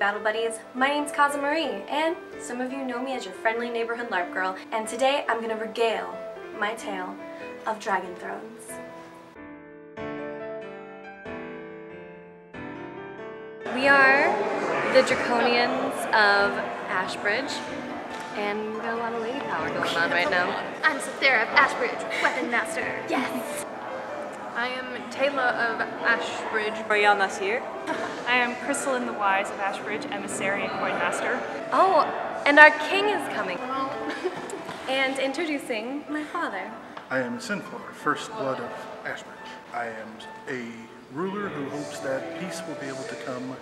Battle Buddies. My name's Kaza Marie, and some of you know me as your friendly neighborhood LARP girl, and today I'm going to regale my tale of Dragon Thrones. We are the Draconians of Ashbridge, and we've got a lot of lady power going on right now. I'm Cythera of Ashbridge, Weapon Master. Yes! I am Taylor of Ashbridge. Royale Nasir. I am Crystalline the Wise of Ashbridge, Emissary and Coin Master. Oh, and our king is coming. And introducing my father. I am Sinflor, First Blood of Ashbridge. I am a ruler who hopes that peace will be able to come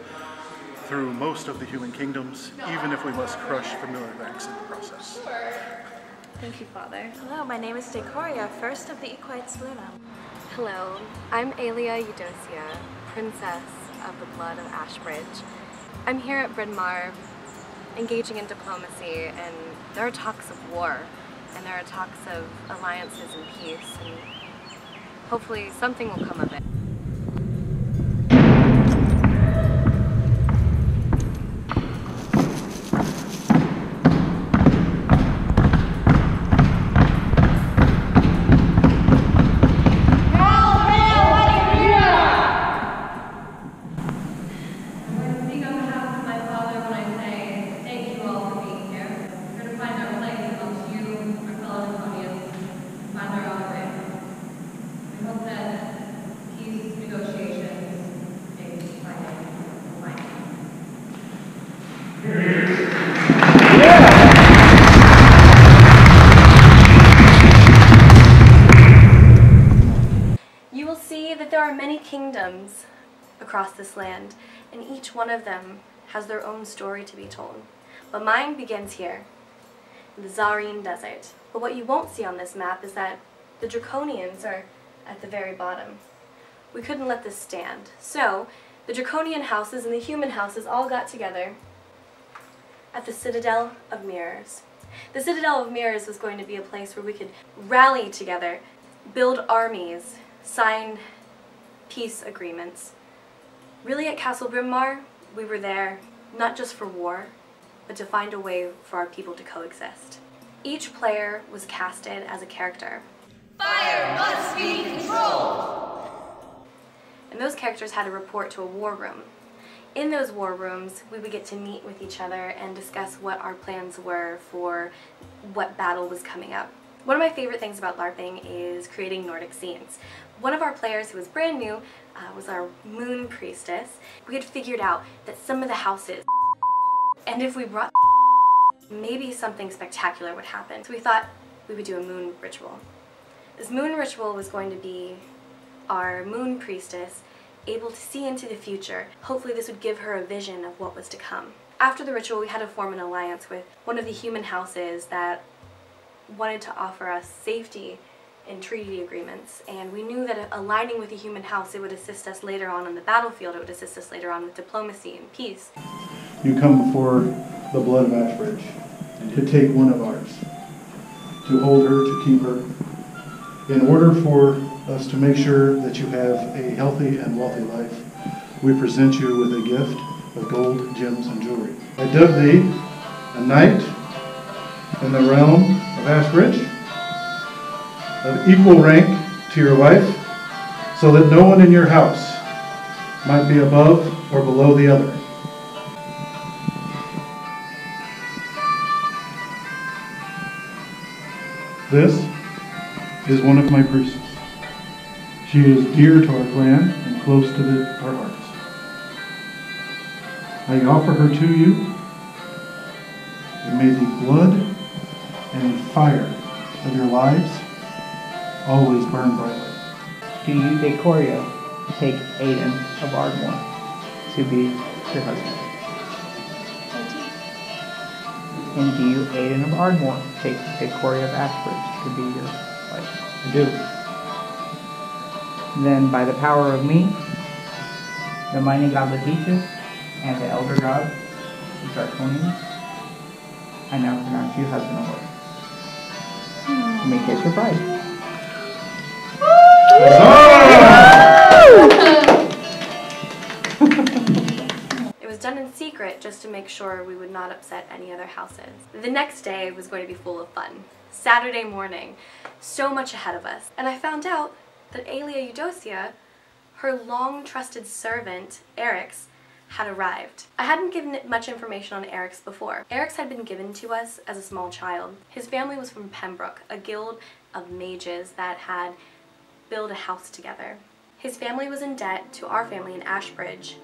through most of the human kingdoms, even if we must crush familiar ranks in the process. Thank you, Father. Hello, my name is Decoria, First of the Equites Luna. Hello, I'm Aelia Eudocia, Princess of the Blood of Ashbridge. I'm here at Bryn Mawr, engaging in diplomacy, and there are talks of war, and there are talks of alliances and peace, and hopefully something will come of it. You will see that there are many kingdoms across this land, and each one of them has their own story to be told. But mine begins here, in the Zareen Desert. But what you won't see on this map is that the Draconians are at the very bottom. We couldn't let this stand. So, the Draconian houses and the human houses all got together at the Citadel of Mirrors. The Citadel of Mirrors was going to be a place where we could rally together, build armies, sign peace agreements. Really, at Castle Bryn Mawr, we were there not just for war, but to find a way for our people to coexist. Each player was casted as a character. Fire must be controlled! And those characters had to report to a war room. In those war rooms, we would get to meet with each other and discuss what our plans were for what battle was coming up. One of my favorite things about LARPing is creating Nordic scenes. One of our players who was brand new was our moon priestess. We had figured out that some of the houses, and if we brought maybe something spectacular would happen. So we thought we would do a moon ritual. This moon ritual was going to be our moon priestess able to see into the future. Hopefully this would give her a vision of what was to come. After the ritual, we had to form an alliance with one of the human houses that wanted to offer us safety in treaty agreements, and we knew that aligning with the human house, it would assist us later on the battlefield, it would assist us later on with diplomacy and peace. You come before the Blood of Ashbridge to take one of ours, to hold her, to keep her, in order for us to make sure that you have a healthy and wealthy life. We present you with a gift of gold, gems, and jewelry. I dub thee a knight in the realm of Ashbridge, of equal rank to your wife, so that no one in your house might be above or below the other. This is one of my priestesses. She is dear to our clan and close to our hearts. I offer her to you, and may the blood and fire of your lives always burn brightly. Do you, Decoria, take Aiden of Ardmore to be your husband? And do you, Aiden of Ardmore, take Decoria of Ashbridge to be your wife? I do. Then, by the power of me, the mighty god Letitia, and the elder god, the Draconians, I now pronounce you husband and wife. You may kiss your bride. It was done in secret just to make sure we would not upset any other houses. The next day was going to be full of fun. Saturday morning, so much ahead of us. And I found out that Aelia Eudocia, her long trusted servant, Eryx, had arrived. I hadn't given much information on Eryx before. Eryx had been given to us as a small child. His family was from Pembroke, a guild of mages that had built a house together. His family was in debt to our family in Ashbridge,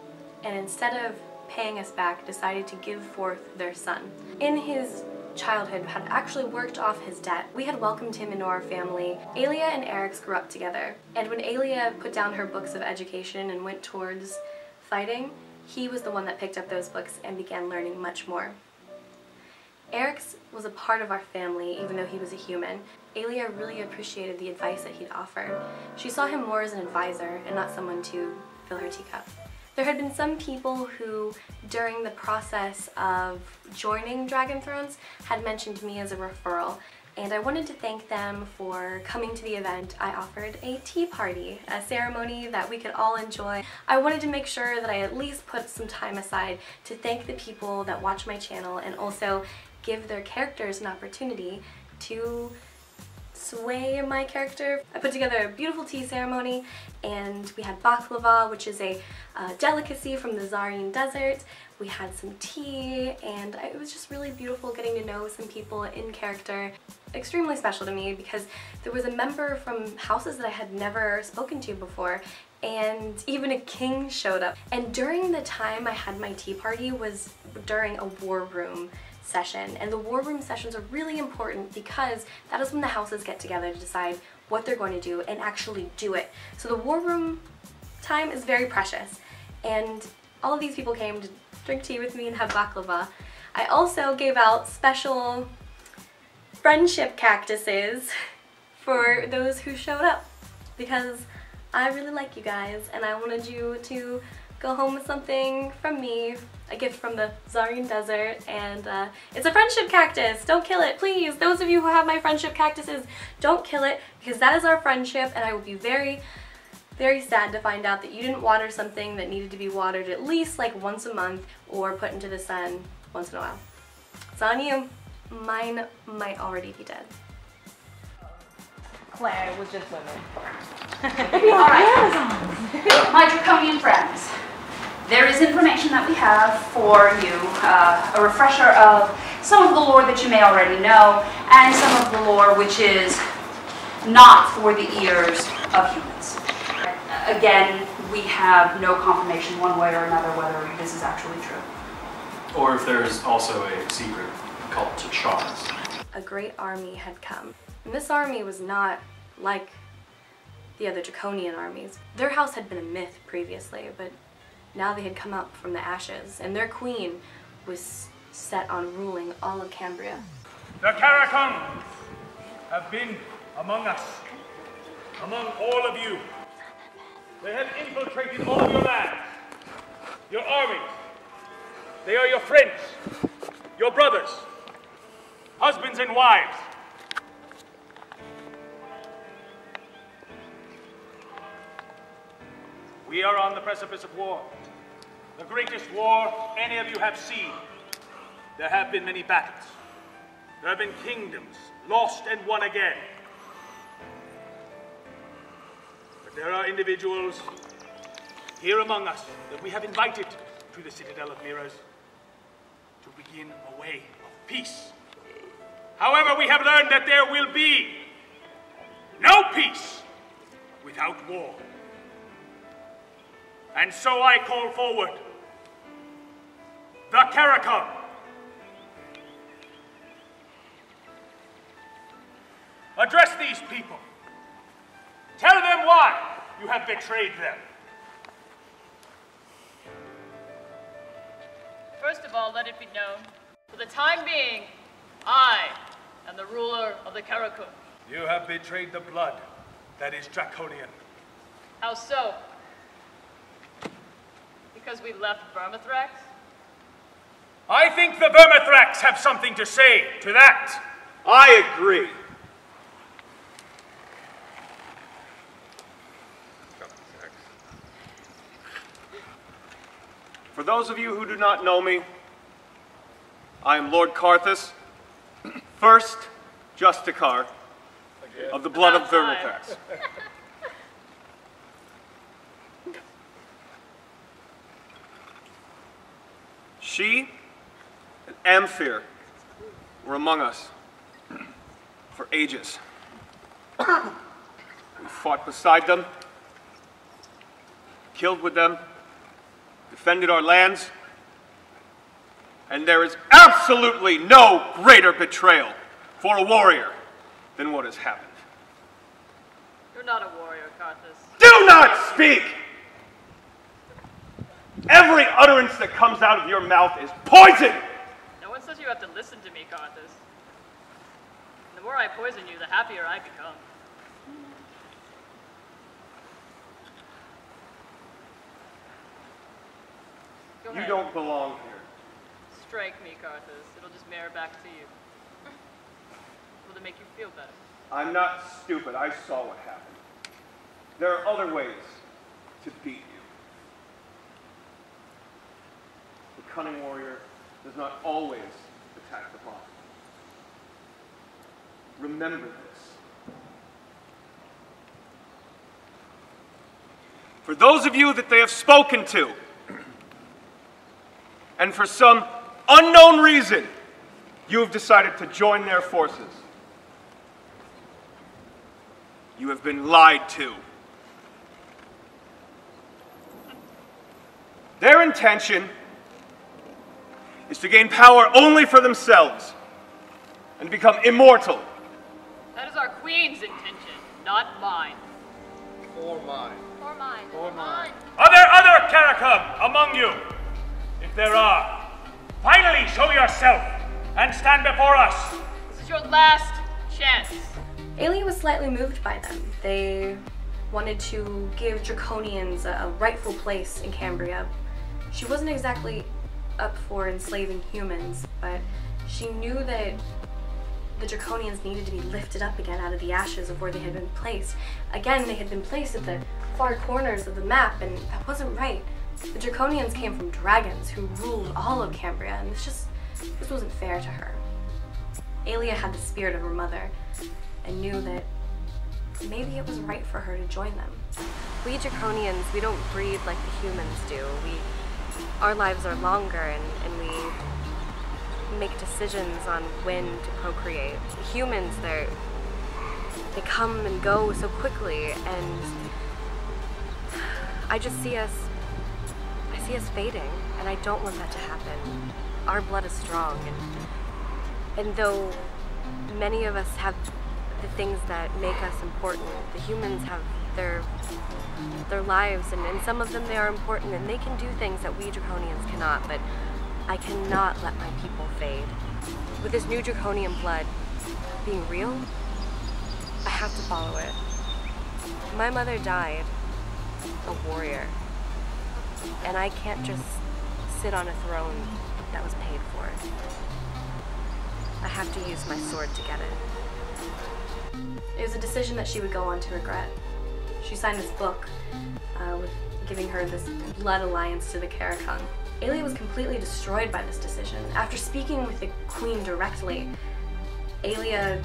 and instead of paying us back, decided to give forth their son. In his childhood, had actually worked off his debt. We had welcomed him into our family. Aelia and Eryx grew up together, and when Aelia put down her books of education and went towards fighting, he was the one that picked up those books and began learning much more. Eryx was a part of our family, even though he was a human. Aelia really appreciated the advice that he'd offered. She saw him more as an advisor and not someone to fill her teacup. There had been some people who, during the process of joining Dragon Thrones, had mentioned me as a referral, and I wanted to thank them for coming to the event. I offered a tea party, a ceremony that we could all enjoy. I wanted to make sure that I at least put some time aside to thank the people that watch my channel and also give their characters an opportunity to sway my character. I put together a beautiful tea ceremony, and we had baklava, which is a delicacy from the Zarian desert. We had some tea, and it was just really beautiful getting to know some people in character. Extremely special to me because there was a member from houses that I had never spoken to before, and even a king showed up. And during the time I had my tea party was during a war room session, and the war room sessions are really important because that is when the houses get together to decide what they're going to do and actually do it. So the war room time is very precious, and all of these people came to drink tea with me and have baklava. I also gave out special friendship cactuses for those who showed up because I really like you guys and I wanted you to go home with something from me, a gift from the Zarian desert, and it's a friendship cactus. Don't kill it, please. Those of you who have my friendship cactuses, don't kill it because that is our friendship, and I will be very, very sad to find out that you didn't water something that needed to be watered at least like once a month or put into the sun once in a while. It's on you. Mine might already be dead. Claire was just women. Alright, my draconian friends, there is information that we have for you, a refresher of some of the lore that you may already know, and some of the lore which is not for the ears of humans. Again, we have no confirmation one way or another whether this is actually true. Or if there is also a secret cult to Charles. A great army had come. And this army was not like the other draconian armies. Their house had been a myth previously, but now they had come up from the ashes, and their queen was set on ruling all of Cambria. The Caracons have been among us, among all of you. They have infiltrated all of your lands, your armies. They are your friends, your brothers, husbands and wives. We are on the precipice of war, the greatest war any of you have seen. There have been many battles. There have been kingdoms lost and won again. But there are individuals here among us that we have invited to the Citadel of Mirrors to begin a way of peace. However, we have learned that there will be no peace without war. And so I call forward the Caracon. Address these people. Tell them why you have betrayed them. First of all, let it be known, for the time being, I am the ruler of the Caracon. You have betrayed the blood that is draconian. How so? Because we left Vermithrax? I think the Vermithrax have something to say to that. I agree. For those of you who do not know me, I am Lord Carthus, first Justicar of the blood of Thermopax. She and Amphir were among us for ages. We fought beside them, killed with them, defended our lands, and there is absolutely no greater betrayal for a warrior than what has happened. You're not a warrior, Carthus. Do not speak! Every utterance that comes out of your mouth is poison! No one says you have to listen to me, Carthus. The more I poison you, the happier I become. Go You ahead. don't belong here. Strike me, Carthus. It'll just mirror back to you. Will it make you feel better? I'm not stupid. I saw what happened. There are other ways to beat you. The cunning warrior does not always attack the pawn. Remember this. For those of you that they have spoken to, and for some unknown reason, you have decided to join their forces, you have been lied to. Their intention is to gain power only for themselves and become immortal. That is our queen's intention, not mine. Or mine. Or mine. Or mine. Are there other Caracum among you? If there are, finally show yourself and stand before us. This is your last chance. Aelia was slightly moved by them. They wanted to give Draconians a rightful place in Cambria. She wasn't exactly up for enslaving humans, but she knew that the Draconians needed to be lifted up again out of the ashes of where they had been placed. Again, they had been placed at the far corners of the map, and that wasn't right. The Draconians came from dragons who ruled all of Cambria, and this wasn't fair to her. Aelia had the spirit of her mother, and knew that maybe it was right for her to join them. We Draconians, we don't breed like the humans do. Our lives are longer, and we make decisions on when to procreate. Humans, they come and go so quickly, and I see us fading, and I don't want that to happen. Our blood is strong, and though many of us have the things that make us important, the humans have their lives, and some of them they are important, and they can do things that we Draconians cannot, but I cannot let my people fade. With this new Draconian blood being real, I have to follow it. My mother died a warrior, and I can't just sit on a throne that was paid for. I have to use my sword to get it. It was a decision that she would go on to regret. She signed this book with giving her this blood alliance to the Caracon. Aelia was completely destroyed by this decision. After speaking with the queen directly, Aelia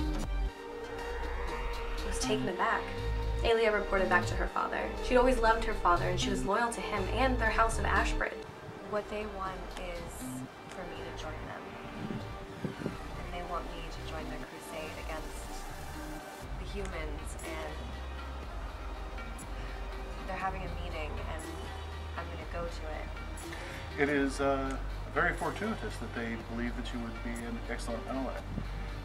was taken aback. Aelia reported back to her father. She'd always loved her father, and she was loyal to him and their house of Ashbridge. What they want is for me to join them. And they want me to join their crusade against the humans, and they're having a meeting, and I'm going to go to it. It is very fortuitous that they believe that you would be an excellent ally.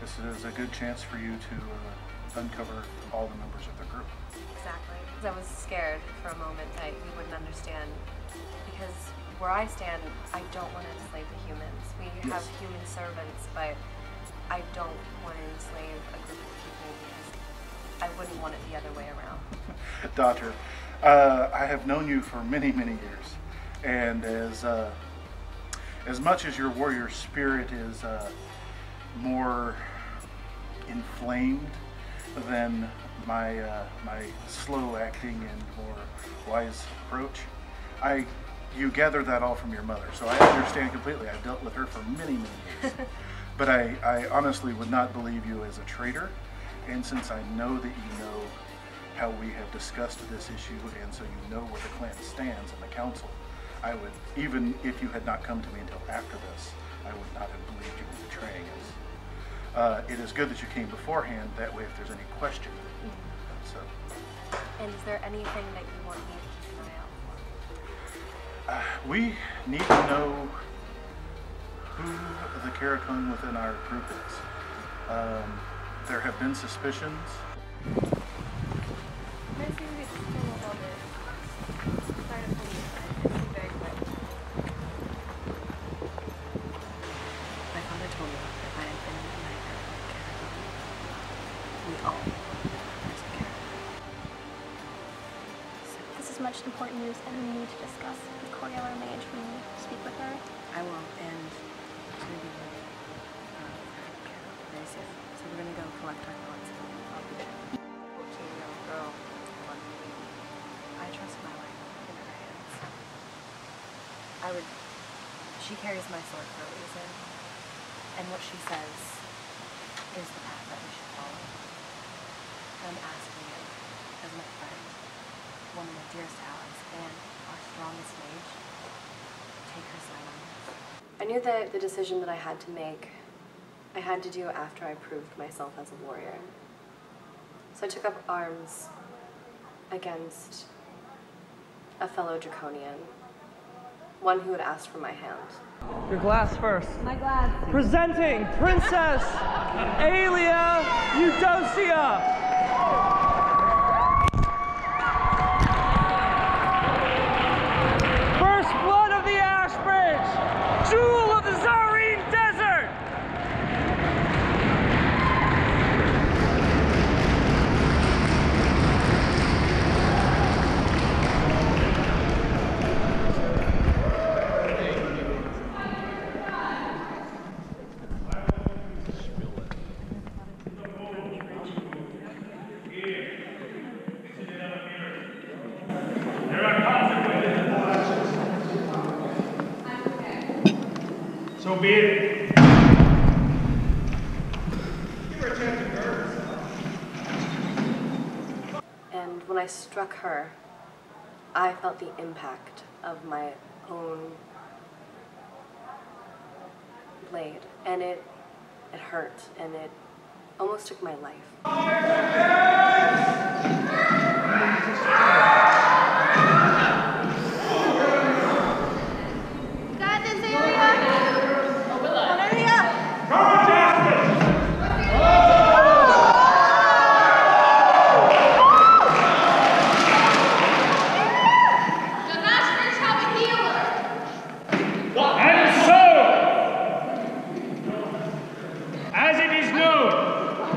This is a good chance for you to uncover all the members of the group. Exactly. Because I was scared for a moment that you wouldn't understand. Because where I stand, I don't want to enslave the humans. We have human servants, but I don't want to enslave a group of people because I wouldn't want it the other way around. Daughter, I have known you for many, many years, and as much as your warrior spirit is more inflamed than my slow acting and more wise approach, I you gather that all from your mother, so I understand completely. I've dealt with her for many, many years. But I honestly would not believe you as a traitor, and since I know that you know how we have discussed this issue, and so you know where the clan stands in the council, I would, even if you had not come to me until after this, I would not have believed you were betraying us. It is good that you came beforehand, that way if there's any question. So. And is there anything that you want me to keep an eye out for? We need to know who the Karakung within our group is. There have been suspicions. This is much important news, and we need to discuss with Coriel, our mage, when you speak with her. I will, and it's going to be very soon. So we're going to go collect our thoughts. I'll be there. 14-year-old girl. I trust my life in her hands. She carries my sword for a reason, and what she says is the path that we should follow. I'm asking you, as my friend, one of my dearest allies, and our strongest mage, take her side on this. I knew that the decision that I had to make, I had to do after I proved myself as a warrior. So I took up arms against a fellow Draconian, one who had asked for my hand. Your glass first. My glass. Presenting Princess Aelia Eudocia. First blood of the Ashbridge, jewel of the Zareen Desert. So be it. And when I struck her, I felt the impact of my own blade, and it hurt, and it almost took my life.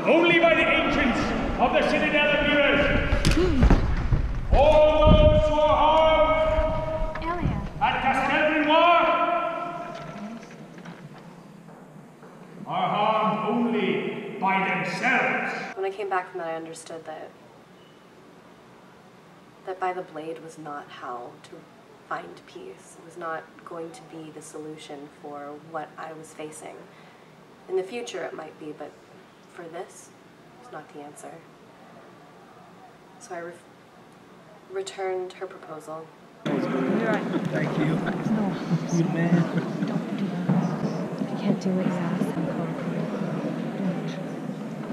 Only by the ancients of the Citadel of Mirrors. All those who are harmed at Castel are harmed only by themselves. When I came back from that, I understood that by the blade was not how to find peace. It was not going to be the solution for what I was facing. In the future it might be, but for this, it's not the answer. So I returned her proposal. Thank you. No. Good man. Don't do that. I can't do what you ask.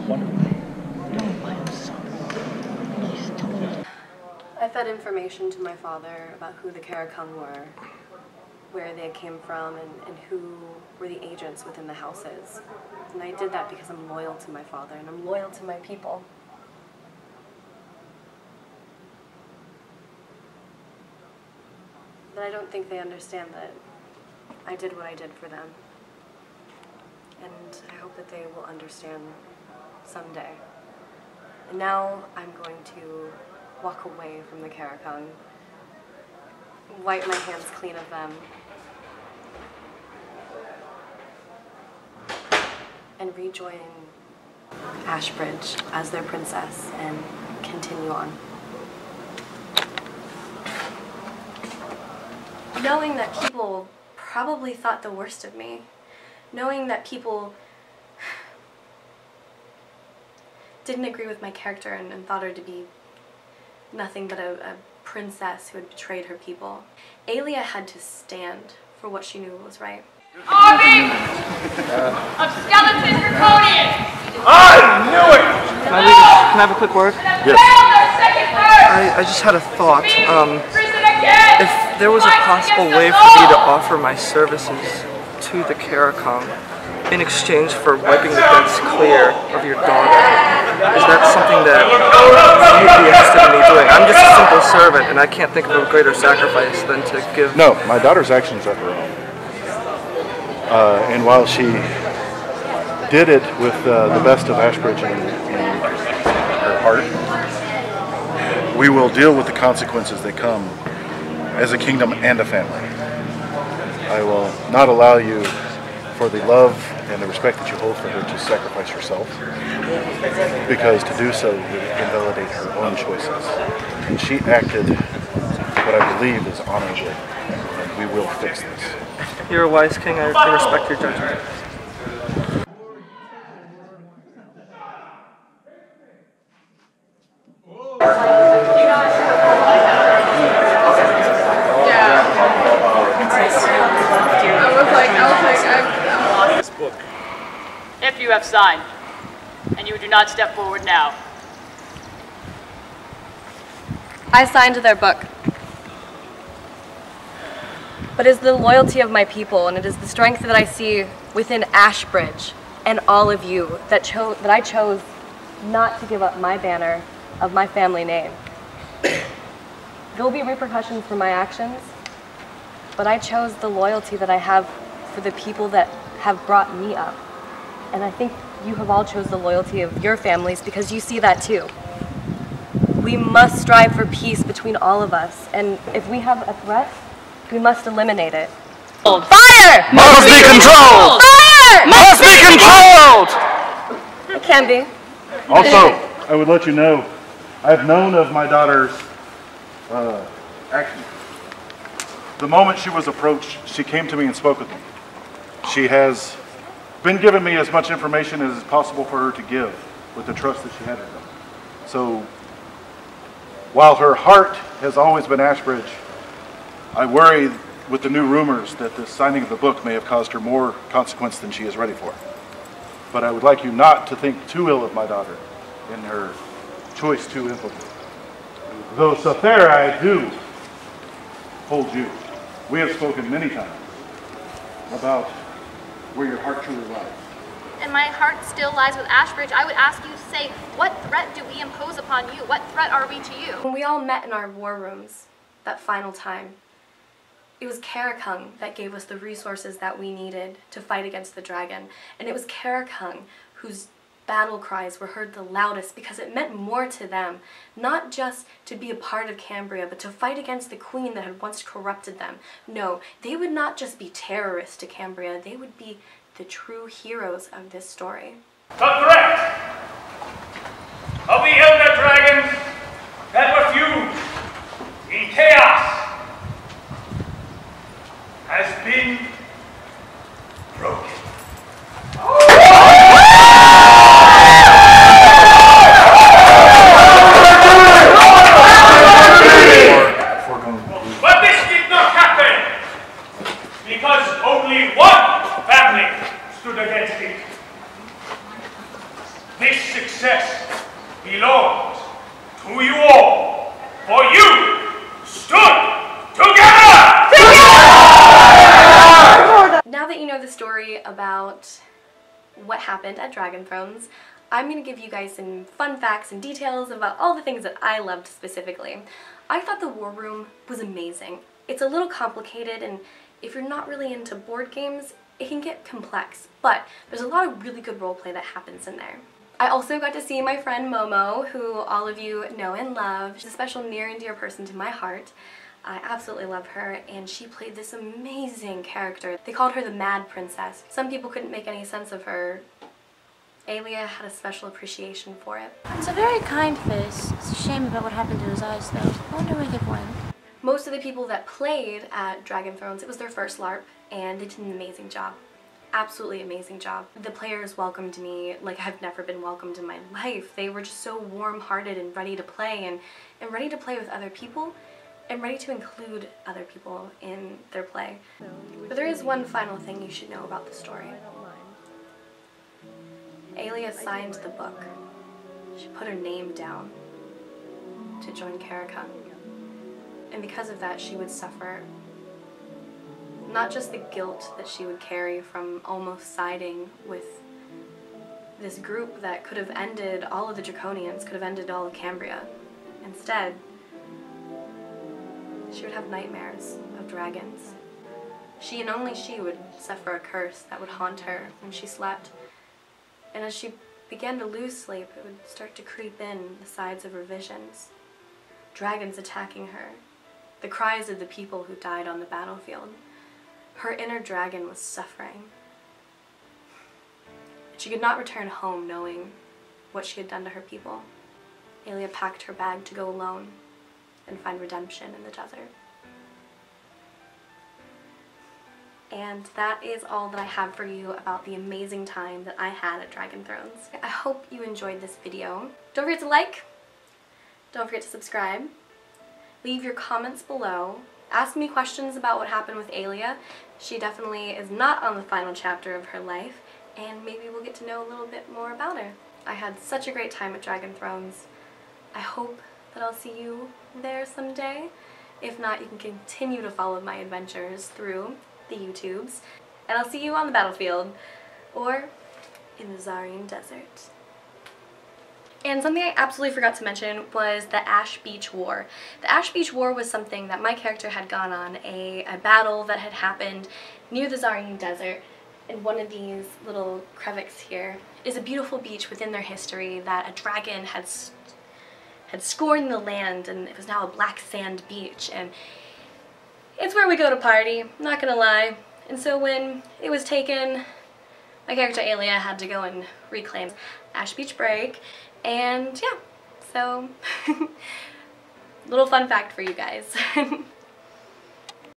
Wonderful. No, I'm sorry. He's told. I fed information to my father about who the Karakung were, where they came from, and who were the agents within the houses. And I did that because I'm loyal to my father and I'm loyal to my people. But I don't think they understand that I did what I did for them. And I hope that they will understand someday. And now I'm going to walk away from the Karakung, wipe my hands clean of them, and rejoin Ashbridge as their princess and continue on. knowing that people probably thought the worst of me, knowing that people didn't agree with my character and thought her to be nothing but a princess who had betrayed her people. Alia had to stand for what she knew was right. Army of skeleton draconians! I knew it! Can I have a quick word? Yes. I just had a thought. If there was a possible way for me to offer my services to the Caracom in exchange for wiping the debts clear of your daughter, is that something that you'd be interested in me doing? I'm just a simple servant, and I can't think of a greater sacrifice than to give... No, my daughter's actions are her own. And while she did it with the best of Ashbridge in her heart, we will deal with the consequences that come as a kingdom and a family. I will not allow you, for the love and the respect that you hold for her, to sacrifice yourself, because to do so would invalidate her own choices. And she acted what I believe is honorably, and we will fix this. You're a wise king. I respect your judgment. This book. If you have signed, and you do not step forward now. I signed their book. But it is the loyalty of my people, and it is the strength that I see within Ashbridge and all of you that I chose not to give up my banner of my family name. There will be repercussions for my actions, but I chose the loyalty that I have for the people that have brought me up. And I think you have all chose the loyalty of your families because you see that too. We must strive for peace between all of us, and if we have a threat, we must eliminate it. Fire! Must be controlled! Fire! Must be controlled! It can be. Also, I would let you know, I've known of my daughter's actions. The moment she was approached, she came to me and spoke with me. She has been giving me as much information as is possible for her to give with the trust that she had in them. So, while her heart has always been Ashbridge, I worry with the new rumors that the signing of the book may have caused her more consequence than she is ready for. But I would like you not to think too ill of my daughter in her choice to implement. Though Sathera, I do hold you. We have spoken many times about where your heart truly lies. And my heart still lies with Ashbridge. I would ask you to say, what threat do we impose upon you? What threat are we to you? When we all met in our war rooms that final time, it was Karakung that gave us the resources that we needed to fight against the dragon. And it was Karakung whose battle cries were heard the loudest because it meant more to them, not just to be a part of Cambria, but to fight against the queen that had once corrupted them. No, they would not just be terrorists to Cambria, they would be the true heroes of this story. The threat of the elder dragons that were fused in chaos has been broken. But this did not happen because only one family stood against it. This success belongs to you all, for you stood together! Now that you know the story about what happened at Dragon Thrones, I'm going to give you guys some fun facts and details about all the things that I loved specifically. I thought the war room was amazing. It's a little complicated, and if you're not really into board games, it can get complex, but there's a lot of really good roleplay that happens in there. I also got to see my friend Momo, who all of you know and love. She's a special near and dear person to my heart. I absolutely love her, and she played this amazing character. They called her the Mad Princess. Some people couldn't make any sense of her. Alia had a special appreciation for it. It's a very kind face. It's a shame about what happened to his eyes, though. I wonder where they went. Most of the people that played at Dragon Thrones, it was their first LARP, and they did an amazing job. Absolutely amazing job. The players welcomed me like I've never been welcomed in my life. They were just so warm-hearted and ready to play, and ready to play with other people, and ready to include other people in their play. But there is one final thing you should know about the story. Aelia signed the book. She put her name down to join Karakun. And because of that, she would suffer not just the guilt that she would carry from almost siding with this group that could have ended all of the Draconians, could have ended all of Cambria. Instead, she would have nightmares of dragons. She and only she would suffer a curse that would haunt her when she slept. And as she began to lose sleep, it would start to creep in the sides of her visions. Dragons attacking her, the cries of the people who died on the battlefield. Her inner dragon was suffering. She could not return home knowing what she had done to her people. Aelia packed her bag to go alone and find redemption in the desert. And that is all that I have for you about the amazing time that I had at Dragon Thrones. I hope you enjoyed this video. Don't forget to like, don't forget to subscribe, leave your comments below, ask me questions about what happened with Aelia. She definitely is not on the final chapter of her life, and maybe we'll get to know a little bit more about her. I had such a great time at Dragon Thrones. I hope that I'll see you there someday. If not, you can continue to follow my adventures through the YouTubes, and I'll see you on the battlefield or in the Zarine Desert. And something I absolutely forgot to mention was the Ash Beach War. The Ash Beach War was something that my character had gone on, a battle that had happened near the Zarine Desert. And one of these little crevices here is a beautiful beach within their history that a dragon had scorned the land, and it was now a black sand beach. And it's where we go to party, not gonna lie. And so when it was taken, my character Aelia had to go and reclaim Ash Beach Break. And yeah, so little fun fact for you guys.